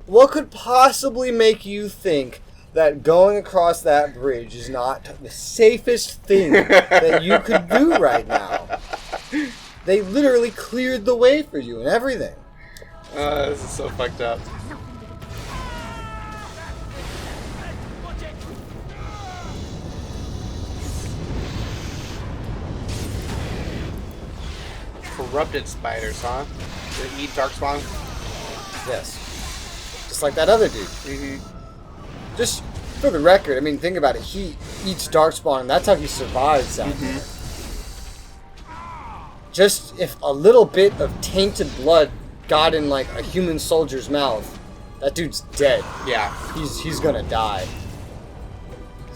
What could possibly make you think that going across that bridge is not the safest thing that you could do right now? They literally cleared the way for you and everything. This is so fucked up. Corrupted spiders, huh? They eat darkspawn? Yes. Just like that other dude. Mm-hmm. Just for the record, I mean, think about it. He eats darkspawn, and that's how he survives out there. Just if a little bit of tainted blood got in, like, a human soldier's mouth, that dude's dead. Yeah. He's gonna die.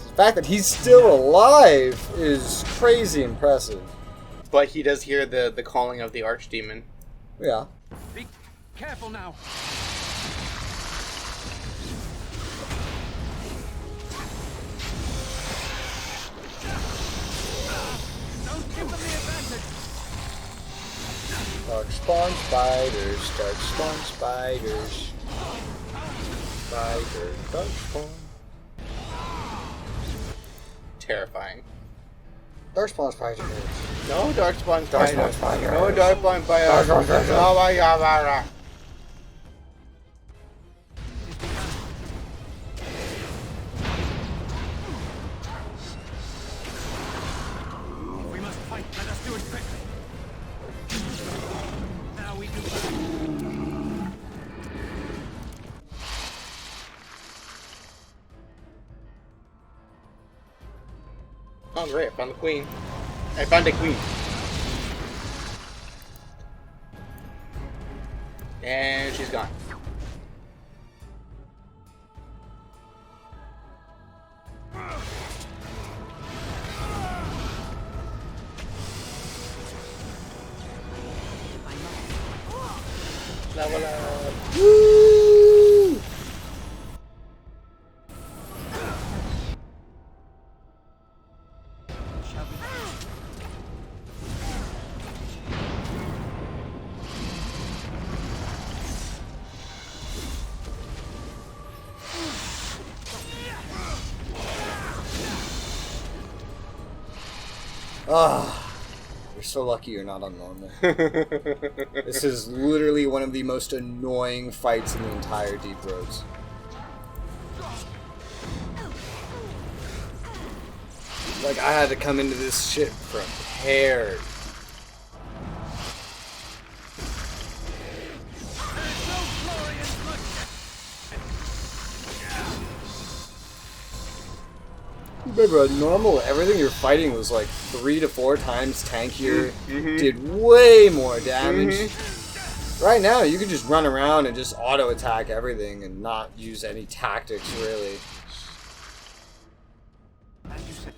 The fact that he's still alive is crazy impressive. But he does hear the calling of the archdemon. Yeah. Be careful now. Don't give them the advantage. Darkspawn spiders, darkspawn spiders. Spider, darkspawn. Terrifying. Darkspawn spiders. No darkspawn spiders. Darkspawn spiders. No darkspawn spiders. Darkspawn spiders. Oh my god. We must fight. Let us do it quickly. Now we do. Oh great, I found the queen. I found a queen. And she's gone. Level up. Woo! Shall we? Ah, you're so lucky you're not on normal. This is literally one of the most annoying fights in the entire Deep Roads. Like, I had to come into this shit prepared. Remember, normal, everything you're fighting was like 3 to 4 times tankier, did way more damage. Right now, you can just run around and just auto-attack everything and not use any tactics, really. And you said.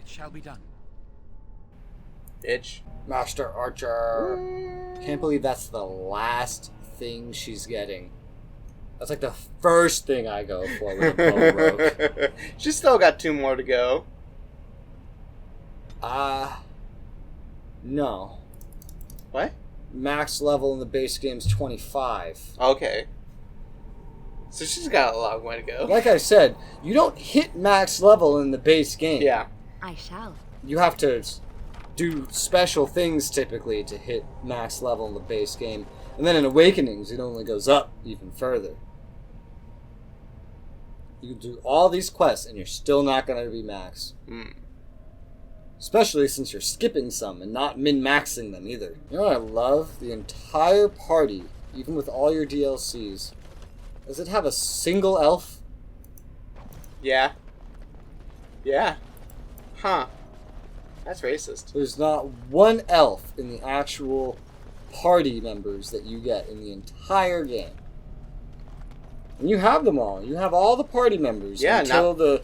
It shall be done. Bitch. Master Archer. Can't believe that's the last thing she's getting. That's like the first thing I go for with a bow rogue. She's still got 2 more to go. No. What? Max level in the base game's 25. Okay. So she's got a long way to go. Like I said, you don't hit max level in the base game. Yeah. I shall. You have to do special things typically to hit max level in the base game. And then in Awakenings, it only goes up even further. You can do all these quests and you're still not going to be max. Especially since you're skipping some and not min-maxing them either. You know what I love? The entire party, even with all your DLCs, does it have a single elf? Yeah. Yeah. Huh. That's racist. There's not one elf in the actual party members that you get in the entire game. And you have them all. You have all the party members until the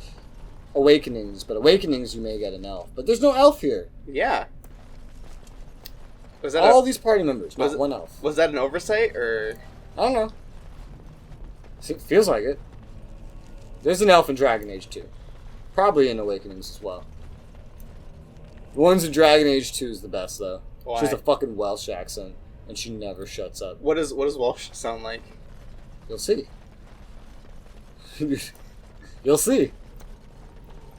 Awakenings. But Awakenings, you may get an elf. But there's no elf here. Yeah. Was that all these party members, not one elf. Was that an oversight, or...? I don't know. It feels like it. There's an elf in Dragon Age 2. Probably in Awakenings as well. The ones in Dragon Age 2 is the best, though. Why? She has a fucking Welsh accent, and she never shuts up. What does Welsh sound like? You'll see. You'll see.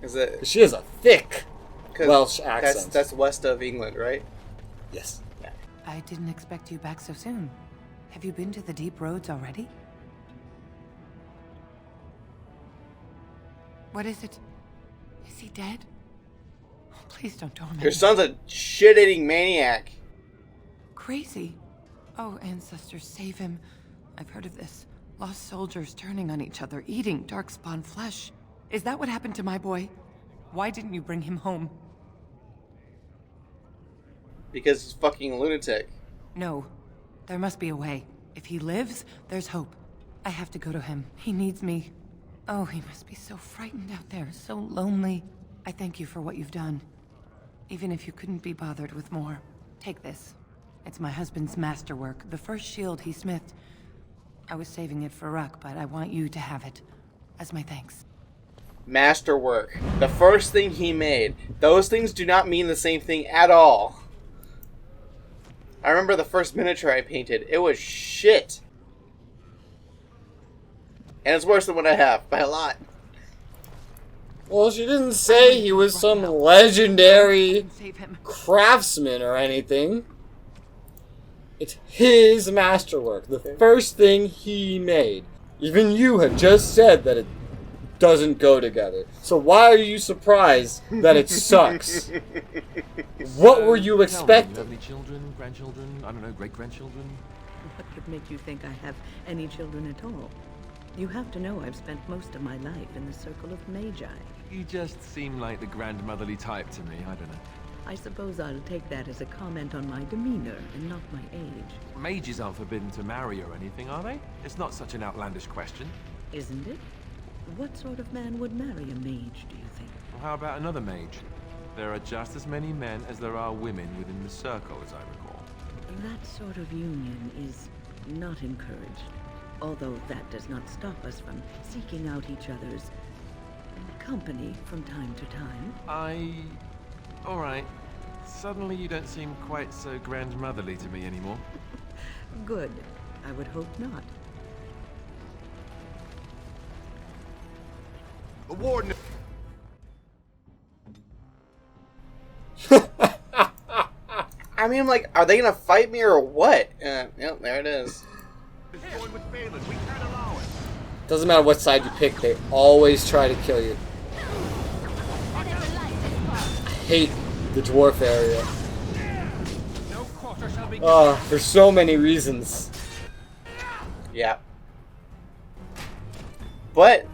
Is it? She has a thick Welsh accent. That's west of England, right? Yes. Yeah. I didn't expect you back so soon. Have you been to the deep roads already? What is it? Is he dead? Oh, please don't torment Your me. son's a shit-eating maniac. Crazy. Oh, ancestors, save him. I've heard of this. Lost soldiers turning on each other, eating darkspawn flesh. Is that what happened to my boy? Why didn't you bring him home? Because he's fucking a lunatic. No. There must be a way. If he lives, there's hope. I have to go to him. He needs me. Oh, he must be so frightened out there, so lonely. I thank you for what you've done. Even if you couldn't be bothered with more. Take this. It's my husband's masterwork, the first shield he smithed. I was saving it for Ruck, but I want you to have it. As my thanks. Masterwork. The first thing he made. Those things do not mean the same thing at all. I remember the first miniature I painted. It was shit. And it's worse than what I have, by a lot. Well, she didn't say he was some legendary craftsman or anything. It's his masterwork. The first thing he made. Even you had just said that it doesn't go together. So why are you surprised that it sucks? What were you expecting? Do you have any children, grandchildren, I don't know, great-grandchildren? What would make you think I have any children at all? You have to know I've spent most of my life in the circle of magi. You just seem like the grandmotherly type to me, I don't know. I suppose I'll take that as a comment on my demeanor and not my age. Mages aren't forbidden to marry or anything, are they? It's not such an outlandish question. Isn't it? What sort of man would marry a mage, do you think? Well, how about another mage? There are just as many men as there are women within the circle, as I recall. That sort of union is not encouraged. Although that does not stop us from seeking out each other's company from time to time. Alright. Suddenly you don't seem quite so grandmotherly to me anymore. Good. I would hope not. The warden... I mean, I'm like, are they gonna fight me or what? Yep, there it is. Doesn't matter what side you pick, they always try to kill you. I hate the dwarf area. For so many reasons. Yeah. But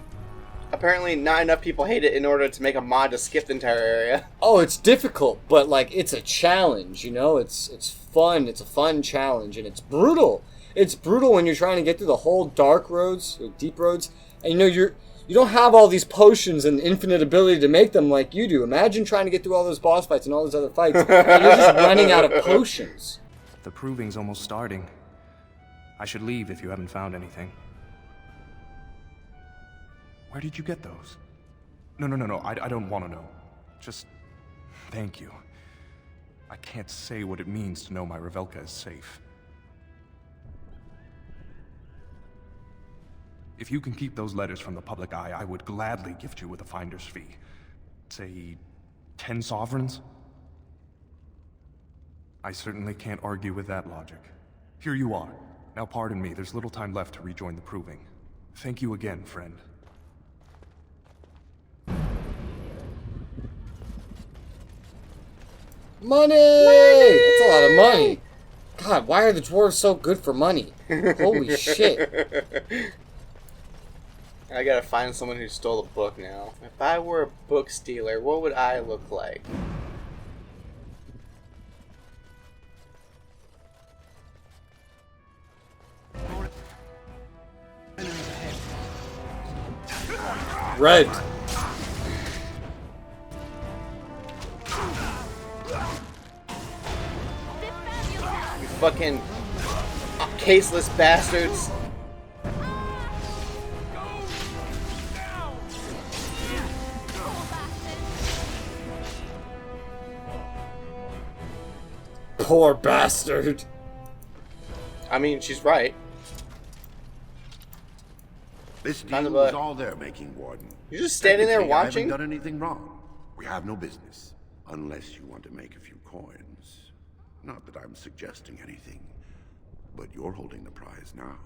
apparently not enough people hate it in order to make a mod to skip the entire area. Oh, it's difficult, but like it's a challenge, you know? It's fun. It's a fun challenge, and it's brutal. It's brutal when you're trying to get through the whole dark roads, or deep roads, and you know you don't have all these potions and infinite ability to make them like you do. Imagine trying to get through all those boss fights and all those other fights, and you're just running out of potions. The proving's almost starting. I should leave if you haven't found anything. Where did you get those? No, I don't want to know. Just thank you. I can't say what it means to know my Revelka is safe. If you can keep those letters from the public eye, I would gladly gift you with a finder's fee. Say, 10 sovereigns? I certainly can't argue with that logic. Here you are. Now pardon me, there's little time left to rejoin the proving. Thank you again, friend. Money! That's a lot of money. God, why are the dwarves so good for money? Holy shit. I gotta find someone who stole a book now. If I were a book stealer, what would I look like? Red. You fucking caseless bastards. Poor bastard. I mean, she's right. This Kind deal of was a- all they're making, Warden. You're just standing there Technically, I watching? haven't done anything wrong. We have no business, unless you want to make a few coins. Not that I'm suggesting anything, but you're holding the prize now.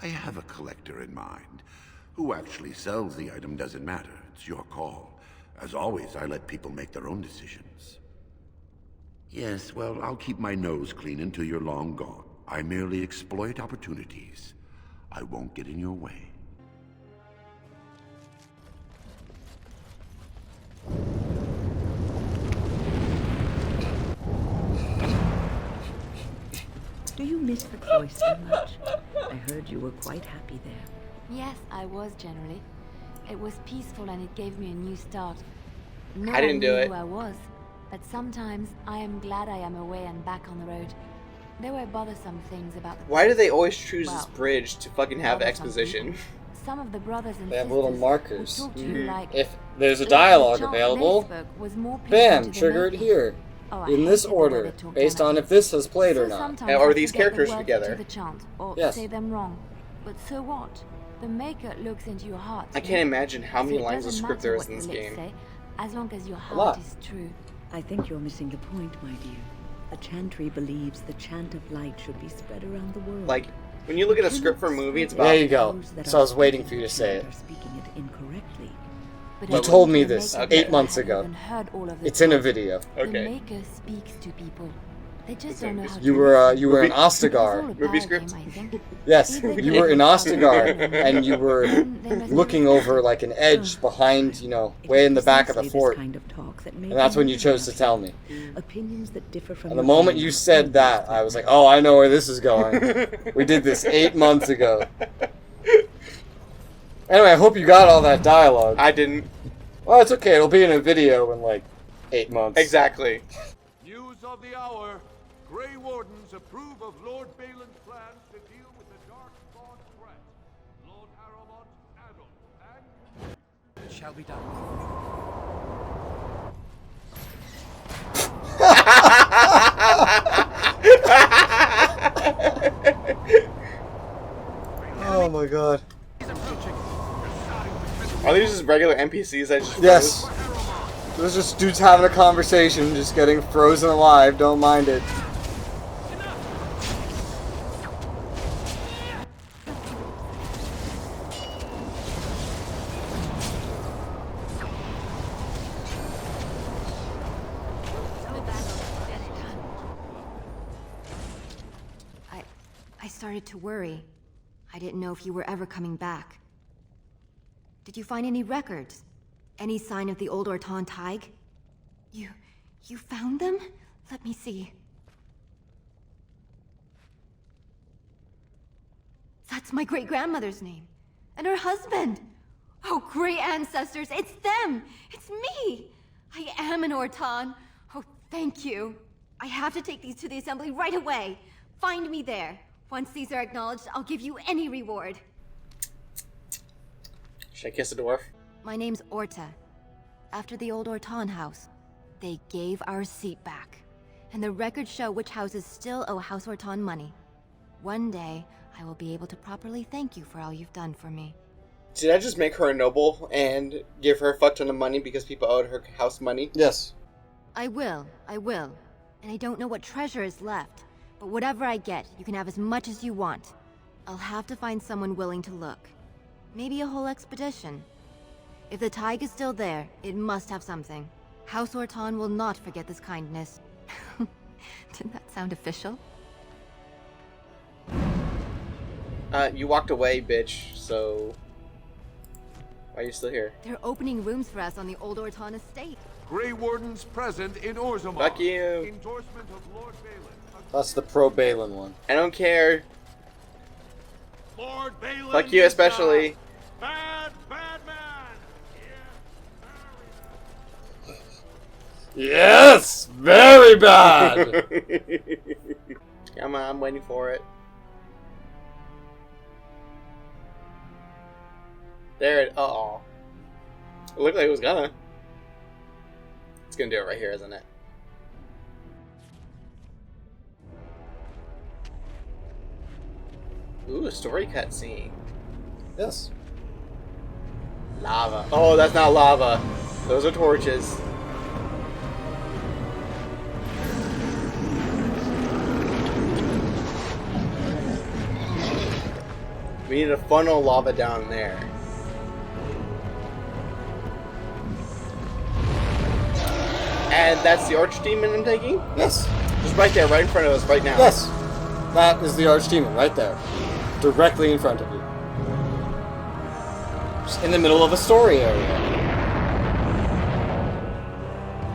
I have a collector in mind. Who actually sells the item doesn't matter. It's your call. As always, I let people make their own decisions. Yes, well, I'll keep my nose clean until you're long gone. I merely exploit opportunities. I won't get in your way. Do you miss the cloister much? I heard you were quite happy there. Yes, I was generally. It was peaceful and it gave me a new start. No I didn't one do knew it. who I was, but sometimes I am glad I am away and back on the road. There were bothersome things about the Why do place. they always choose this Well, bridge to fucking have bothersome exposition? people. Some of the brothers and They have sisters little would markers. talk to you like, If there's a like dialogue the chant available, Mace spoke was more pleasing bam, to the triggered maker. here. Oh, I In this hated the way order, they talked based down on at if this has played or So not. sometimes Or I these forget the characters words together. to the chant, or Yes. say them wrong. But so what? The maker looks into your heart. I can't imagine how So many it lines of doesn't script matter there is what in this the lips game. say, as long as your lot. heart is true. I think you're missing the point, my dear. The chantry believes the chant of light should be spread around the world. Like, when you look at a script for a movie, it's There about... you go. Those that So I are was waiting speaking for you to the say chant it. are speaking it incorrectly. But You I told think me the this maker 8 never months had ago. even heard all of the It's in a songs. video. The Okay. maker speaks to people. They just Okay. don't know how You to were listen. you were in Movie- It's all Ostagar. a Movie bad script? game, I think. Yes, Either you they were in think Ostagar, about it, and you were then they must looking know over like an edge behind, way in the back of the Precisely this fort. kind of talk that And that's when you chose to tell me. Opinions that differ from And the your moment own you are said that, I was like, oh, I know where this is going. We did this 8 months ago. Anyway, I hope you got all that dialogue. I didn't. Well, it's okay. It'll be in a video in like 8 months. Exactly. News of the hour. Grey Wardens approve of Lord Balin's plans to deal with the Dark Spawn threat. Lord Aramont, Adol, and... It shall be done. Oh my god. Are these just regular NPCs that just Yes. froze? There's just dudes having a conversation, just getting frozen alive. Don't mind it. I started to worry. I didn't know if you were ever coming back. Did you find any records? Any sign of the old Orton Tig? You found them? Let me see. That's my great-grandmother's name. And her husband! Oh, great ancestors, it's them! It's me! I am an Orton. Oh, thank you. I have to take these to the assembly right away. Find me there. Once these are acknowledged, I'll give you any reward. Should I kiss a dwarf? My name's Orta. After the old Orton house, they gave our seat back. And the records show which houses still owe House Orton money. One day, I will be able to properly thank you for all you've done for me. Did I just make her a noble and give her a fuck ton of money because people owed her house money? Yes. I will. And I don't know what treasure is left, but whatever I get, you can have as much as you want. I'll have to find someone willing to look. Maybe a whole expedition. If the Tig is still there, it must have something. House Orton will not forget this kindness. Didn't that sound official? You walked away, bitch, so... Why are you still here? They're opening rooms for us on the old Orton estate. Grey Wardens present in Orzammar. Fuck you. Endorsement of Lord Balin. That's the pro Balin one. I don't care. Lord Balin. Fuck you especially. Bad man. Yes! Very bad! Come on, I'm waiting for it. There it... Uh-oh. It looked like it was gonna. It's gonna do it right here, isn't it? Ooh, a story cutscene. Yes. Lava. Oh, that's not lava. Those are torches. We need to funnel lava down there. And that's the Archdemon I'm taking? Yes. Just right there, right in front of us, right now. Yes. That is the Archdemon right there. Directly in front of you. Just in the middle of a story area.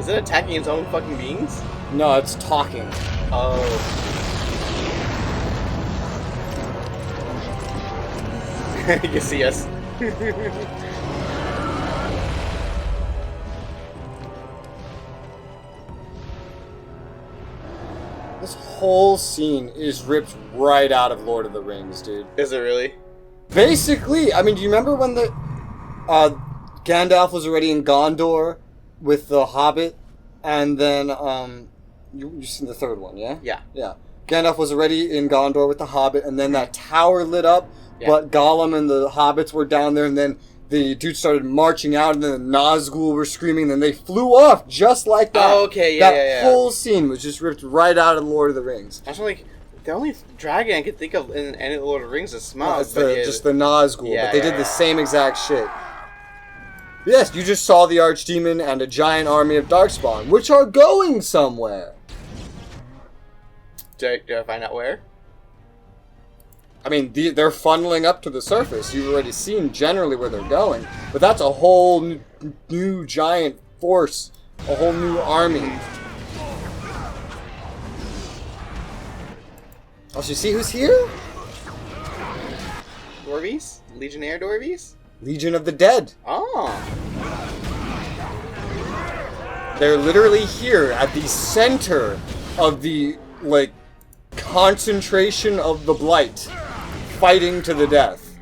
Is it attacking its own fucking beings? No, it's talking. Oh. You can see us. This whole scene is ripped right out of Lord of the Rings, dude. Is it really? Basically, I mean, do you remember when the Gandalf was already in Gondor with the Hobbit, and then you've seen the third one, yeah? Yeah. Yeah. Gandalf was already in Gondor with the Hobbit, and then that tower lit up, Yeah. but Gollum and the Hobbits were down there, and then the dude started marching out, and then the Nazgul were screaming, and then they flew off just like that. Oh, okay, yeah, that yeah. whole scene was just ripped right out of Lord of the Rings. I was like, the only dragon I could think of in any of the Lord of the Rings is Smaug. It's just the Nazgul, Yeah, but they yeah, did the same exact shit. Yes, you just saw the Archdemon and a giant army of Darkspawn, which are going somewhere. Do I find out where? I mean, they're funneling up to the surface. You've already seen generally where they're going, but that's a whole new giant force, a whole new army. Oh, so you see who's here? Dwarvies? Legionnaire Dwarvies? Legion of the Dead. Oh. They're literally here at the center of the, like, concentration of the Blight, fighting to the death.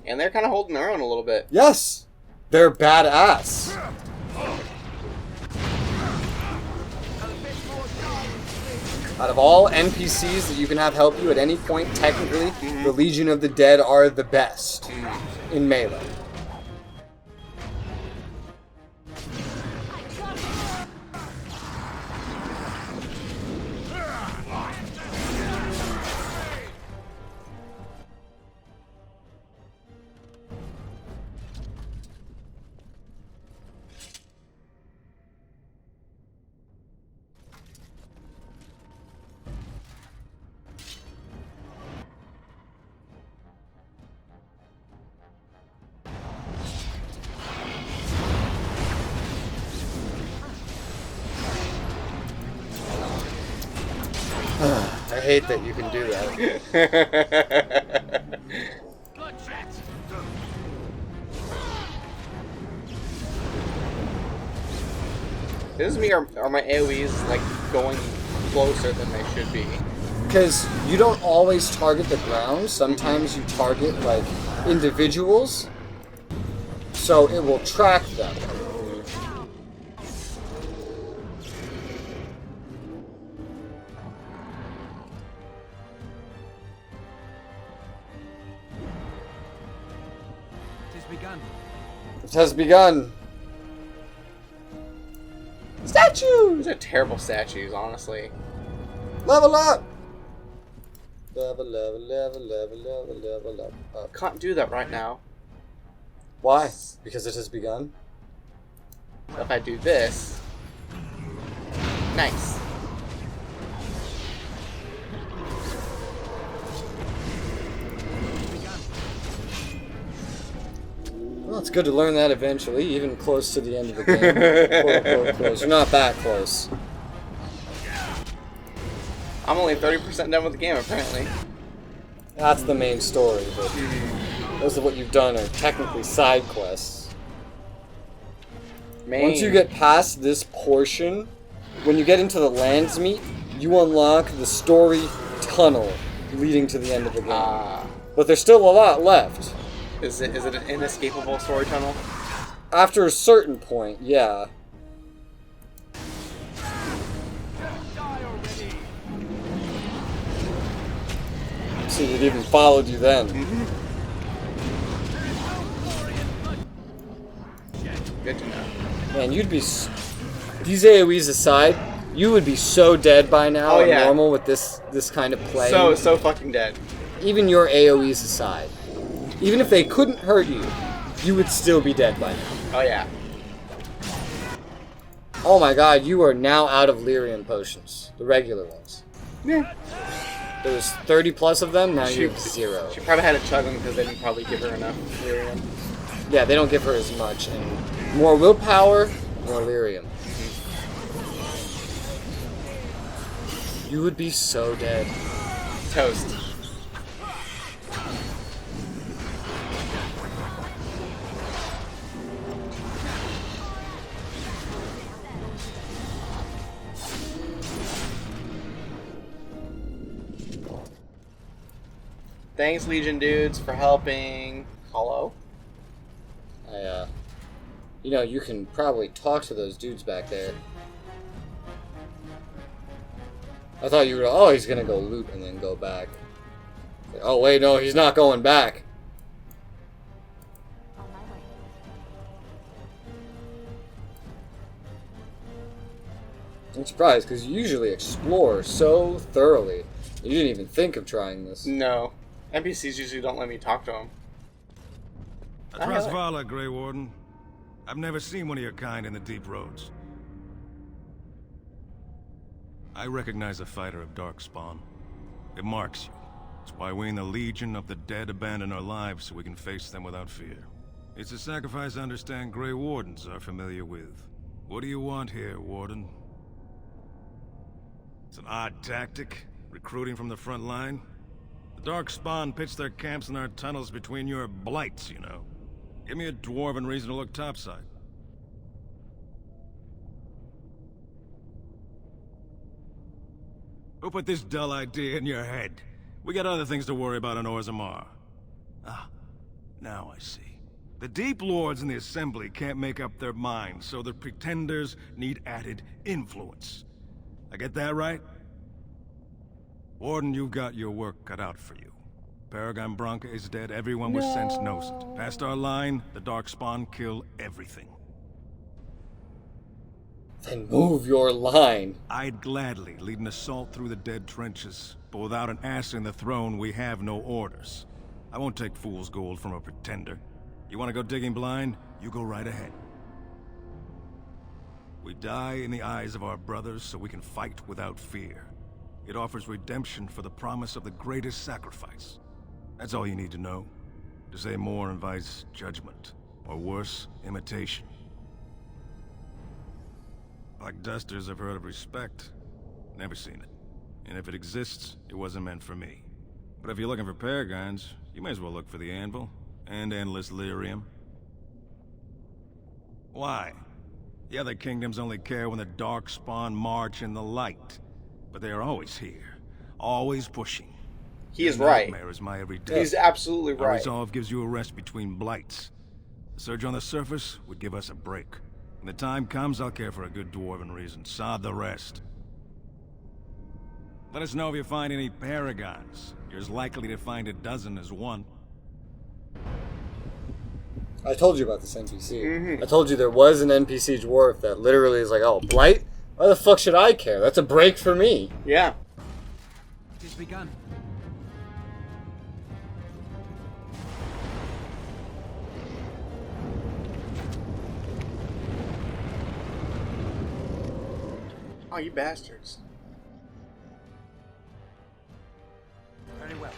And they're kind of holding their own a little bit. Yes, they're badass. Out of all NPCs that you can have help you at any point, technically, the Legion of the Dead are the best in Melee. I hate that you can do that. This is me, or my AoEs like going closer than they should be? Because you don't always target the ground. Sometimes you target, like, individuals. So it will track them. It has begun. Statues! These are terrible statues, honestly. Level up! Level, level, level, level, level, level up. Can't do that right now. Why? Because it has begun? So if I do this... Nice. Well, it's good to learn that eventually, even close to the end of the game. Quote unquote close. You're not that close. I'm only 30% done with the game, apparently. That's the main story, but most of what you've done are technically side quests. Once you get past this portion, when you get into the Landsmeet, you unlock the story tunnel leading to the end of the game. But there's still a lot left. Is it an inescapable story tunnel? After a certain point, yeah. See, it even followed you then. Good to know. Man, you'd be... These AoEs aside, you would be so dead by now on normal with this kind of play. So fucking dead. Even your AoEs aside. Even if they couldn't hurt you, you would still be dead by now. Oh yeah. Oh my god, you are now out of lyrium potions. The regular ones. Yeah. There's 30 plus of them, now you have 0. She probably had to chug them because they didn't probably give her enough lyrium. Yeah, they don't give her as much. And more willpower, more lyrium. You would be so dead. Toast. Thanks, Legion dudes, for helping. Hello? You know, you can probably talk to those dudes back there. I thought you were, oh, he's gonna go loot and then go back. Oh, wait, no, he's not going back. I'm surprised, because you usually explore so thoroughly. You didn't even think of trying this. No. NPCs usually don't let me talk to them. RESOULA, Grey Warden. I've never seen one of your kind in the deep roads. I recognize a fighter of dark spawn. It marks you. It's why we in the Legion of the Dead abandon our lives so we can face them without fear. It's a sacrifice I understand Grey Wardens are familiar with. What do you want here, Warden? It's an odd tactic, recruiting from the front line. The dark spawn pitch their camps in our tunnels between your blights, you know. Give me a dwarven reason to look topside. Who put this dull idea in your head? We got other things to worry about on Orzammar. Ah, now I see. The Deep Lords in the Assembly can't make up their minds, so the Pretenders need added influence. I get that right? Warden, you've got your work cut out for you. Paragon Branca is dead, everyone with sense knows it. Past our line, the Darkspawn kill everything. Then move your line. I'd gladly lead an assault through the dead trenches, but without an ass in the throne, we have no orders. I won't take fool's gold from a pretender. You want to go digging blind? You go right ahead. We die in the eyes of our brothers so we can fight without fear. It offers redemption for the promise of the greatest sacrifice. That's all you need to know. To say more invites judgment, or worse, imitation. Black Dusters have heard of respect. Never seen it. And if it exists, it wasn't meant for me. But if you're looking for paragons, you may as well look for the Anvil, and endless lyrium. Why? The other kingdoms only care when the Darkspawn march in the light. But they are always here, always pushing. He is right. Is my everyday. He's absolutely right. Our resolve gives you a rest between blights. The surge on the surface would give us a break. When the time comes, I'll care for a good dwarven reason. Sod the rest. Let us know if you find any paragons. You're as likely to find a dozen as one. I told you about this NPC. I told you there was an NPC dwarf that literally is like, oh, Blight? Why the fuck should I care? That's a break for me. Yeah. It is begun. Oh, you bastards. Very well.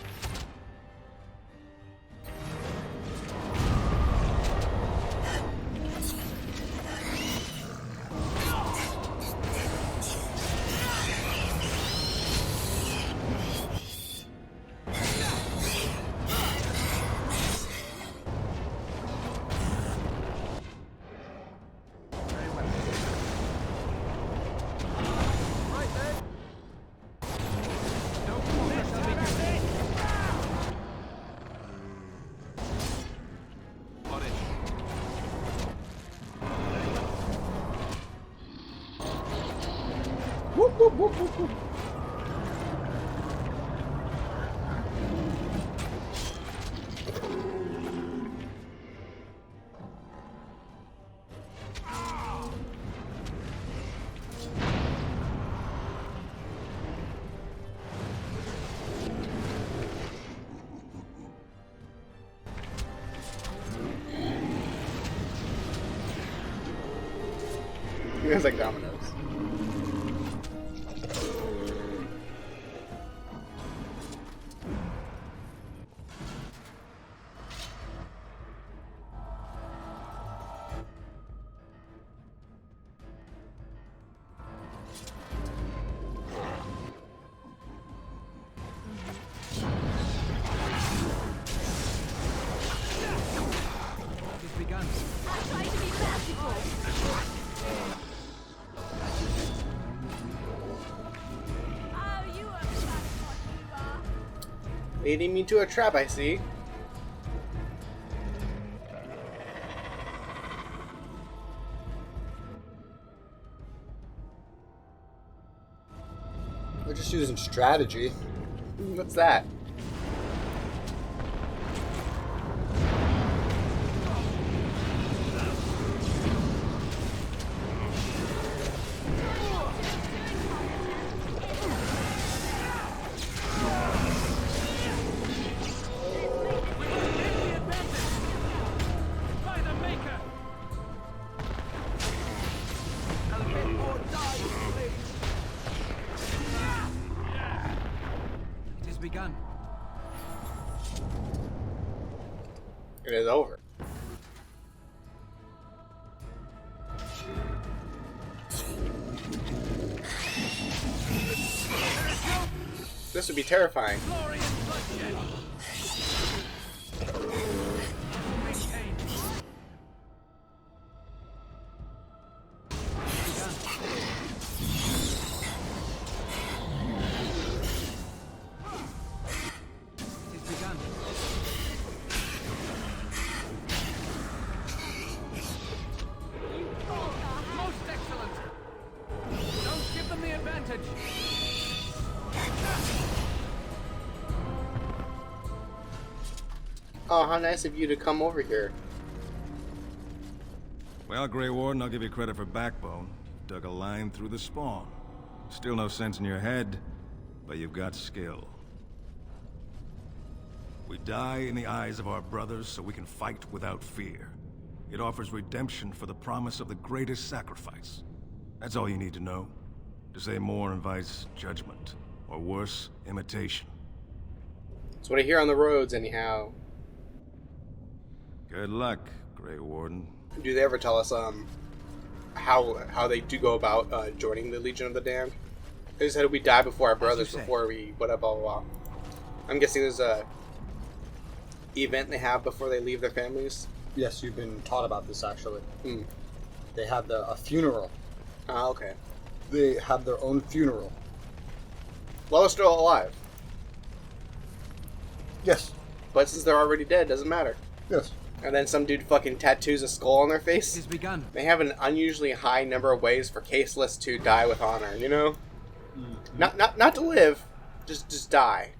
whoop, whoop, whoop, whoop. It's like dominoes. It's begun. I'm trying to be practical. Oh, you are fun, what you are. Leading me to a trap, I see. They're just using strategy. What's that? By the Maker! I'll get more die, please. It has begun. It is over. This would be terrifying. Glory and bloodshed. Maintain. Begun. It has begun. Most excellent. Don't give them the advantage. Oh, how nice of you to come over here. Well, Grey Warden, I'll give you credit for backbone. You dug a line through the spawn. Still no sense in your head, but you've got skill. We die in the eyes of our brothers so we can fight without fear. It offers redemption for the promise of the greatest sacrifice. That's all you need to know. To say more invites judgment, or worse, imitation. That's what I hear on the roads, anyhow. Good luck, Grey Warden. Do they ever tell us how they do go about joining the Legion of the Damned? They said we die before our brothers, say. before we blah blah blah. I'm guessing there's a event they have before they leave their families. Yes, you've been taught about this actually. Hmm. They have a funeral. Ah, okay. They have their own funeral. Well, they're still alive, Yes. but since they're already dead, doesn't matter. Yes. And then some dude fucking tattoos a skull on their It face. has begun. They have an unusually high number of ways for caseless to die with honor. You know, not to live, just die.